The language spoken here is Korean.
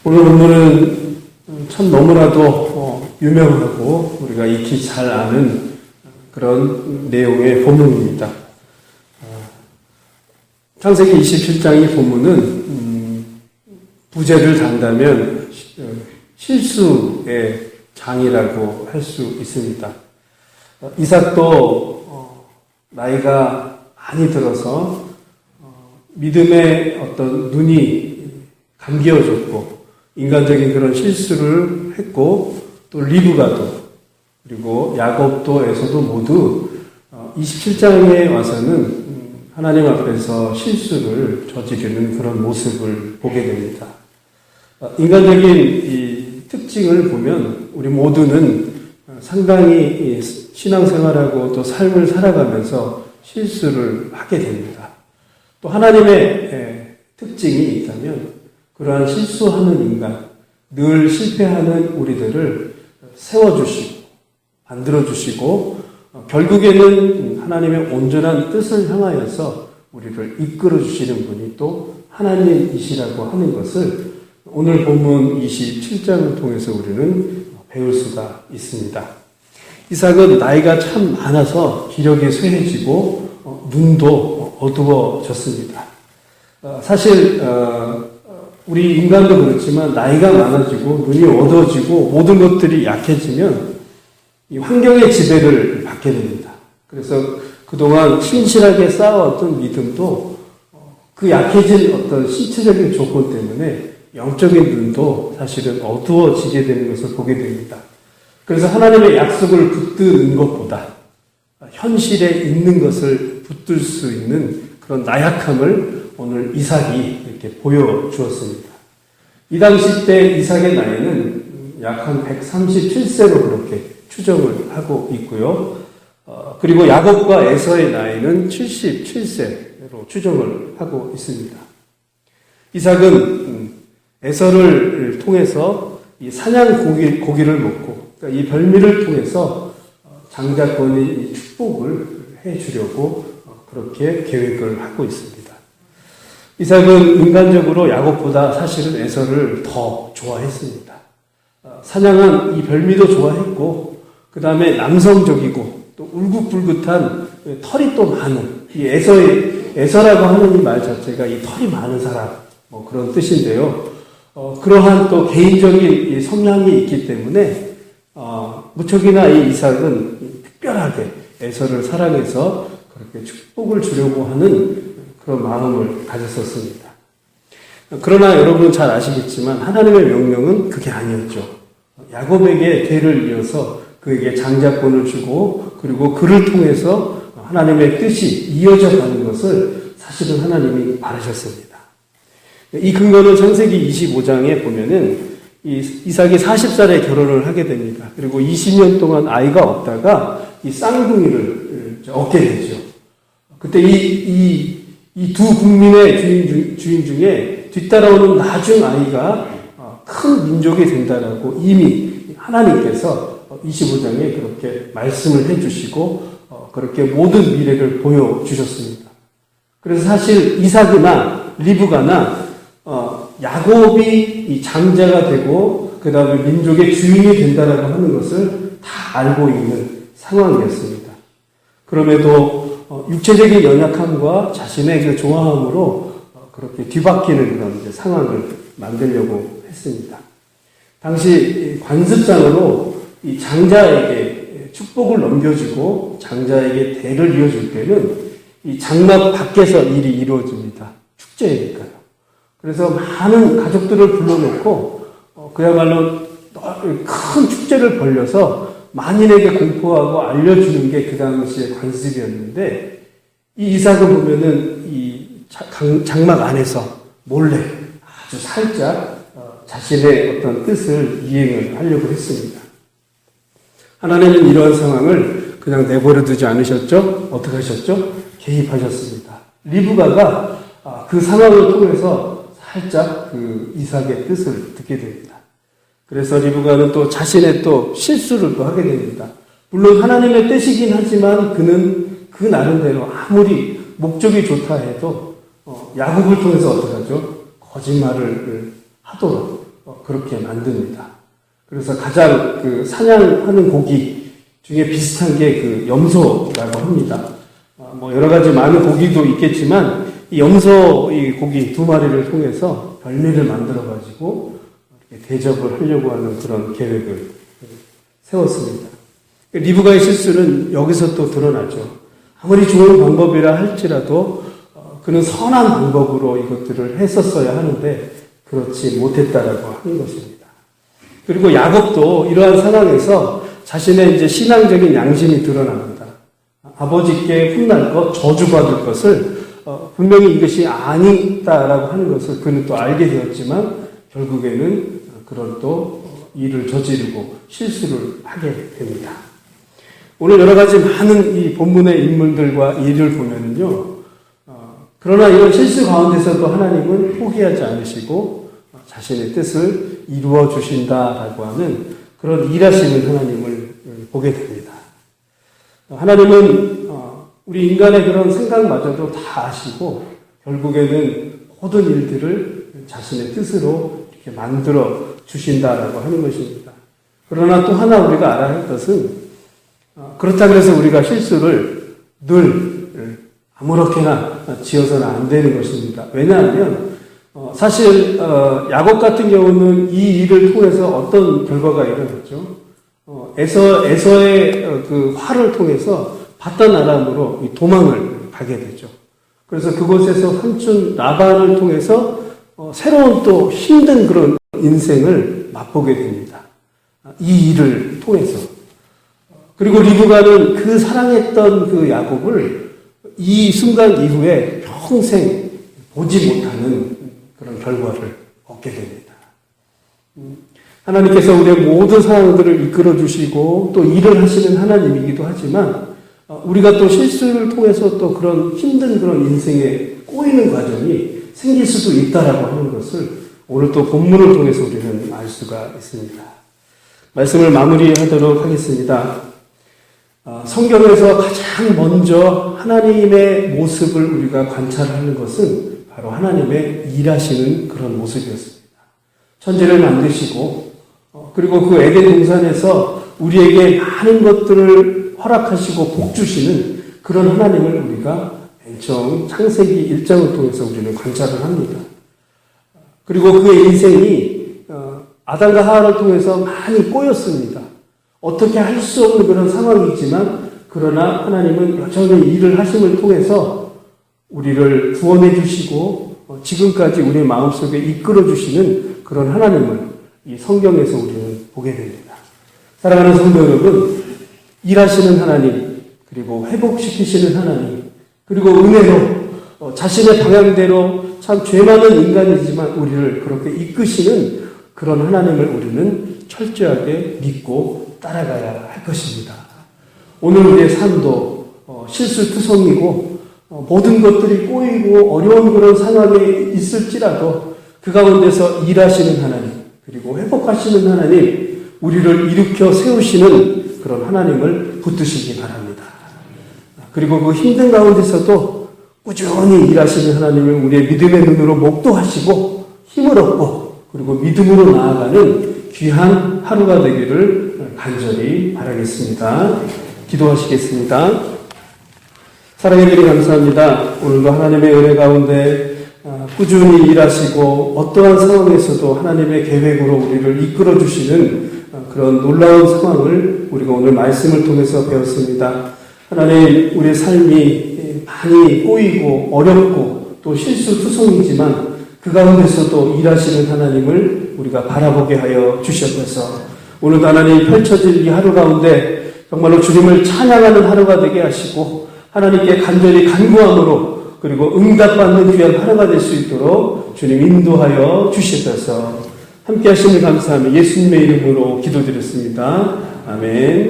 오늘 본문은 참 너무나도 유명하고 우리가 익히 잘 아는 그런 내용의 본문입니다. 창세기 27장의 본문은 부제를 단다면 실수의 장이라고 할 수 있습니다. 이삭도 나이가 많이 들어서 믿음의 어떤 눈이 감기어졌고 인간적인 그런 실수를 했고 또 리브가도 그리고 야곱도 에서도 모두 27장에 와서는 하나님 앞에서 실수를 저지르는 그런 모습을 보게 됩니다. 인간적인 이 특징을 보면 우리 모두는 상당히 신앙생활하고 또 삶을 살아가면서 실수를 하게 됩니다. 또 하나님의 특징이 있다면 그러한 실수하는 인간, 늘 실패하는 우리들을 세워주시고 만들어주시고 결국에는 하나님의 온전한 뜻을 향하여서 우리를 이끌어주시는 분이 또 하나님이시라고 하는 것을 오늘 본문 27장을 통해서 우리는 배울 수가 있습니다. 이삭은 나이가 참 많아서 기력이 쇠해지고 눈도 어두워졌습니다. 사실 우리 인간도 그렇지만 나이가 많아지고 눈이 어두워지고 모든 것들이 약해지면 이 환경의 지배를 받게 됩니다. 그래서 그동안 신실하게 쌓아왔던 믿음도 그 약해진 어떤 신체적인 조건 때문에 영적인 눈도 사실은 어두워지게 되는 것을 보게 됩니다. 그래서 하나님의 약속을 붙드는 것보다 현실에 있는 것을 붙들 수 있는 그런 나약함을 오늘 이삭이 이렇게 보여주었습니다. 이 당시 때 이삭의 나이는 약 한 137세로 그렇게 추정을 하고 있고요. 그리고 야곱과 에서의 나이는 77세로 추정을 하고 있습니다. 이삭은 에서를 통해서 이 사냥 고기를 먹고 그러니까 이 별미를 통해서 장자권의 축복을 해주려고 그렇게 계획을 하고 있습니다. 이삭은 인간적으로 야곱보다 사실은 에서를 더 좋아했습니다. 사냥한 이 별미도 좋아했고 그 다음에 남성적이고 또 울긋불긋한 털이 또 많은 이 에서라고 하는 이 말 자체가 이 털이 많은 사람 그런 뜻인데요. 그러한 또 개인적인 이 성향이 있기 때문에 무척이나 이 이삭은 특별하게 에서를 사랑해서 그렇게 축복을 주려고 하는 그런 마음을 가졌었습니다. 그러나 여러분은 잘 아시겠지만 하나님의 명령은 그게 아니었죠. 야곱에게 대를 이어서 그에게 장자권을 주고 그리고 그를 통해서 하나님의 뜻이 이어져 가는 것을 사실은 하나님이 바라셨습니다. 이 근거는 창세기 25장에 보면은 이삭이 40살에 결혼을 하게 됩니다. 그리고 20년 동안 아이가 없다가 이 쌍둥이를 얻게 되죠. 그때 이 두 국민의 주인 중에 뒤따라오는 나중 아이가 큰 민족이 된다라고 이미 하나님께서 25장에 그렇게 말씀을 해주시고 그렇게 모든 미래를 보여주셨습니다. 그래서 사실 이삭이나 리브가나 야곱이 이 장자가 되고 그 다음에 민족의 주인이 된다라고 하는 것을 다 알고 있는 상황이었습니다. 그럼에도 육체적인 연약함과 자신의 그 좋아함으로 그렇게 뒤바뀌는 그런 상황을 만들려고 했습니다. 당시 관습장으로 이 장자에게 축복을 넘겨주고 장자에게 대를 이어줄 때는 이 장막 밖에서 일이 이루어집니다. 축제니까요. 그래서 많은 가족들을 불러놓고 그야말로 큰 축제를 벌려서 만인에게 공포하고 알려주는 게 그 당시의 관습이었는데 이 이삭을 보면은 이 장막 안에서 몰래 아주 살짝 자신의 어떤 뜻을 이행을 하려고 했습니다. 하나님은 이러한 상황을 그냥 내버려 두지 않으셨죠? 어떻게 하셨죠? 개입하셨습니다. 리브가가 그 상황을 통해서 살짝 그 이삭의 뜻을 듣게 됩니다. 그래서 리브가는 또 자신의 또 실수를 또 하게 됩니다. 물론 하나님의 뜻이긴 하지만 그는 그 나름대로 아무리 목적이 좋다 해도 야곱을 통해서 어떡하죠? 거짓말을 하도록 그렇게 만듭니다. 그래서 가장 그 사냥하는 고기 중에 비슷한 게 그 염소라고 합니다. 뭐 여러 가지 많은 고기도 있겠지만 이 염소 이 고기 2마리를 통해서 별미를 만들어 가지고 대접을 하려고 하는 그런 계획을 세웠습니다. 리브가의 실수는 여기서 또 드러나죠. 아무리 좋은 방법이라 할지라도 그는 선한 방법으로 이것들을 했었어야 하는데 그렇지 못했다라고 하는 것입니다. 그리고 야곱도 이러한 상황에서 자신의 이제 신앙적인 양심이 드러납니다. 아버지께 혼날 것, 저주받을 것을 분명히 이것이 아니다라고 하는 것을 그는 또 알게 되었지만 결국에는 그런 또 일을 저지르고 실수를 하게 됩니다. 오늘 여러 가지 많은 이 본문의 인물들과 일을 보면은요, 그러나 이런 실수 가운데서도 하나님은 포기하지 않으시고 자신의 뜻을 이루어 주신다라고 하는 그런 일하시는 하나님을 보게 됩니다. 하나님은 우리 인간의 그런 생각마저도 다 아시고 결국에는 모든 일들을 자신의 뜻으로 이렇게 만들어 주신다라고 하는 것입니다. 그러나 또 하나 우리가 알아야 할 것은 그렇다고 해서 우리가 실수를 늘 아무렇게나 지어서는 안 되는 것입니다. 왜냐하면 사실 야곱 같은 경우는 이 일을 통해서 어떤 결과가 일어났죠? 에서의 그 화를 통해서 바단 아람으로 도망을 가게 되죠. 그래서 그곳에서 삼촌 라반을 통해서 새로운 또 힘든 그런 인생을 맛보게 됩니다. 이 일을 통해서. 그리고 리브가는 그 사랑했던 그 야곱을 이 순간 이후에 평생 보지 못하는 그런 결과를 얻게 됩니다. 하나님께서 우리의 모든 상황들을 이끌어 주시고 또 일을 하시는 하나님이기도 하지만 우리가 또 실수를 통해서 또 그런 힘든 그런 인생에 꼬이는 과정이 생길 수도 있다라고 하는 것을 오늘 또 본문을 통해서 우리는 알 수가 있습니다. 말씀을 마무리하도록 하겠습니다. 성경에서 가장 먼저 하나님의 모습을 우리가 관찰하는 것은 바로 하나님의 일하시는 그런 모습이었습니다. 천지를 만드시고 그리고 그 에덴 동산에서 우리에게 많은 것들을 허락하시고 복 주시는 그런 하나님을 우리가 맨 처음 창세기 1장을 통해서 우리는 관찰을 합니다. 그리고 그의 인생이 아담과 하와를 통해서 많이 꼬였습니다. 어떻게 할 수 없는 그런 상황이지만 그러나 하나님은 여전히 일을 하심을 통해서 우리를 구원해 주시고 지금까지 우리의 마음속에 이끌어 주시는 그런 하나님을 이 성경에서 우리는 보게 됩니다. 사랑하는 성도 여러분, 일하시는 하나님, 그리고 회복시키시는 하나님, 그리고 은혜로 자신의 방향대로 참 죄 많은 인간이지만 우리를 그렇게 이끄시는 그런 하나님을 우리는 철저하게 믿고 따라가야 할 것입니다. 오늘 우리의 삶도 실수투성이고 모든 것들이 꼬이고 어려운 그런 상황에 있을지라도 그 가운데서 일하시는 하나님, 그리고 회복하시는 하나님, 우리를 일으켜 세우시는 그런 하나님을 붙드시기 바랍니다. 그리고 그 힘든 가운데서도 꾸준히 일하시는 하나님을 우리의 믿음의 눈으로 목도하시고 힘을 얻고 그리고 믿음으로 나아가는 귀한 하루가 되기를 간절히 바라겠습니다. 기도하시겠습니다. 사랑해 주님 감사합니다. 오늘도 하나님의 은혜 가운데 꾸준히 일하시고 어떠한 상황에서도 하나님의 계획으로 우리를 이끌어 주시는 그런 놀라운 상황을 우리가 오늘 말씀을 통해서 배웠습니다. 하나님, 우리의 삶이 많이 꼬이고 어렵고 또 실수투성이지만 그 가운데서도 일하시는 하나님을 우리가 바라보게 하여 주시옵소서. 오늘도 하나님 펼쳐질 이 하루 가운데 정말로 주님을 찬양하는 하루가 되게 하시고 하나님께 간절히 간구함으로 그리고 응답받는 귀한 하루가 될 수 있도록 주님 인도하여 주시옵소서. 함께 하시는 감사하며 예수님의 이름으로 기도드렸습니다. 아멘.